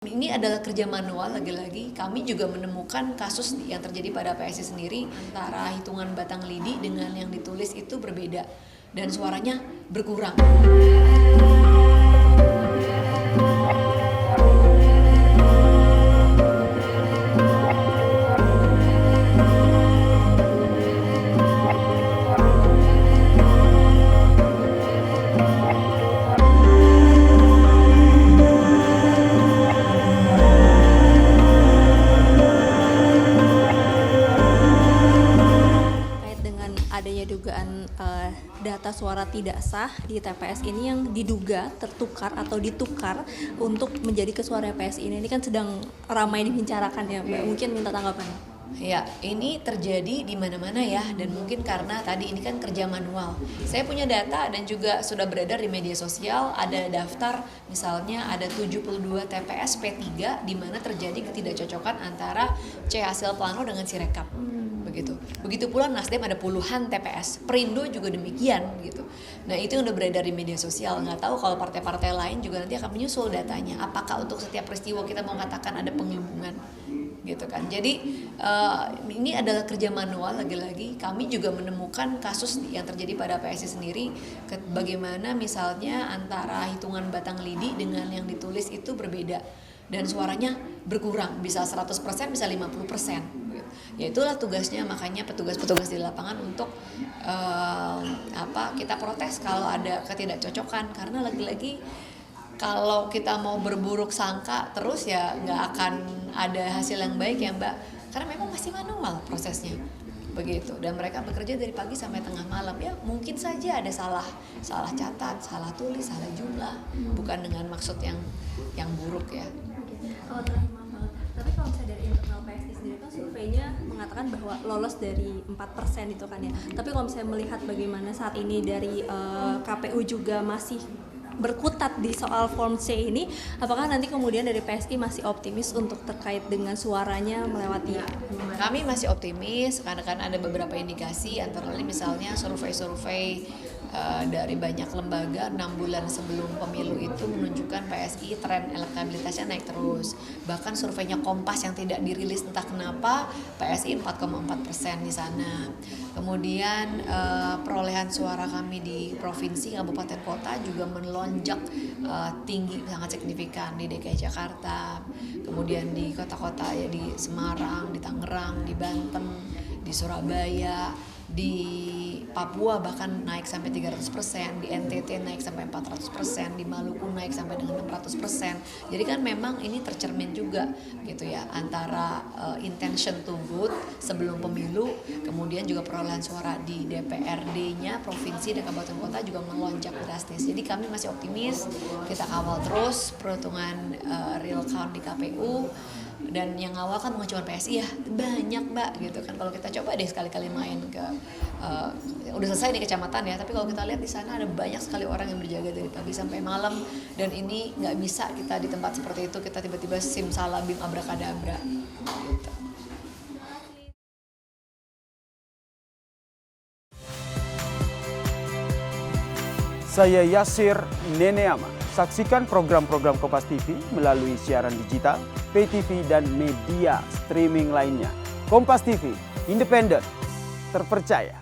Ini adalah kerja manual, lagi-lagi kami juga menemukan kasus yang terjadi pada PSI sendiri, antara hitungan batang lidi dengan yang ditulis itu berbeda dan suaranya berkurang. Adanya dugaan data suara tidak sah di TPS ini yang diduga tertukar atau ditukar untuk menjadi ke suara PSI ini kan sedang ramai dibicarakan ya Mbak, mungkin minta tanggapan. Ya, ini terjadi di mana-mana ya, dan mungkin karena tadi ini kan kerja manual. Saya punya data dan juga sudah beredar di media sosial, ada daftar misalnya ada 72 TPS P3 di mana terjadi ketidakcocokan antara C hasil plano dengan Sirekap. Begitu pula Nasdem ada puluhan TPS, Perindo juga demikian gitu. Nah, itu yang udah beredar di media sosial. Nggak tahu kalau partai-partai lain juga nanti akan menyusul datanya. Apakah untuk setiap peristiwa kita mau katakan ada pengelubungan gitu kan. Jadi ini adalah kerja manual, lagi-lagi kami juga menemukan kasus yang terjadi pada PSI sendiri, bagaimana misalnya antara hitungan batang lidi dengan yang ditulis itu berbeda dan suaranya berkurang, bisa 100%, bisa 50%. Ya itulah tugasnya, makanya petugas-petugas di lapangan untuk kita protes kalau ada ketidakcocokan, karena lagi-lagi kalau kita mau berburuk sangka terus ya nggak akan ada hasil yang baik ya Mbak, karena memang masih manual prosesnya begitu, dan mereka bekerja dari pagi sampai tengah malam. Ya mungkin saja ada salah catat, salah tulis, salah jumlah, bukan dengan maksud yang buruk ya. Tapi kalau misalnya dari internal PSI sendiri kan surveinya mengatakan bahwa lolos dari 4% itu kan ya. Tapi kalau misalnya melihat bagaimana saat ini dari KPU juga masih berkutat di soal Form C ini, apakah nanti kemudian dari PSI masih optimis untuk terkait dengan suaranya melewati? Kami masih optimis karena kan ada beberapa indikasi, antara lain misalnya survei dari banyak lembaga 6 bulan sebelum pemilu itu menunjukkan PSI tren elektabilitasnya naik terus. Bahkan surveinya Kompas yang tidak dirilis entah kenapa, PSI 4,4% di sana. Kemudian perolehan suara kami di provinsi, kabupaten, kota juga melonjak tinggi, sangat signifikan di DKI Jakarta. Kemudian di kota-kota ya, di Semarang, di Tangerang, di Banten, di Surabaya, di Papua bahkan naik sampai 300%, di NTT naik sampai 400%, di Maluku naik sampai dengan 600%. Jadi kan memang ini tercermin juga gitu ya, antara intention to vote sebelum pemilu, kemudian juga perolehan suara di DPRD-nya provinsi dan kabupaten kota juga melonjak drastis. Jadi kami masih optimis, kita kawal terus perhitungan real count di KPU. Dan yang awal kan bukan cuma PSI ya, banyak Mbak gitu kan. Kalau kita coba deh sekali-kali main ke udah selesai di kecamatan ya, tapi kalau kita lihat di sana ada banyak sekali orang yang berjaga dari pagi sampai malam, dan ini nggak bisa kita di tempat seperti itu kita tiba-tiba simsalabim abrakadabra gitu. Saya Yasir Neneama. Saksikan program-program Kompas TV melalui siaran digital, pay TV, dan media streaming lainnya. Kompas TV, independen, terpercaya.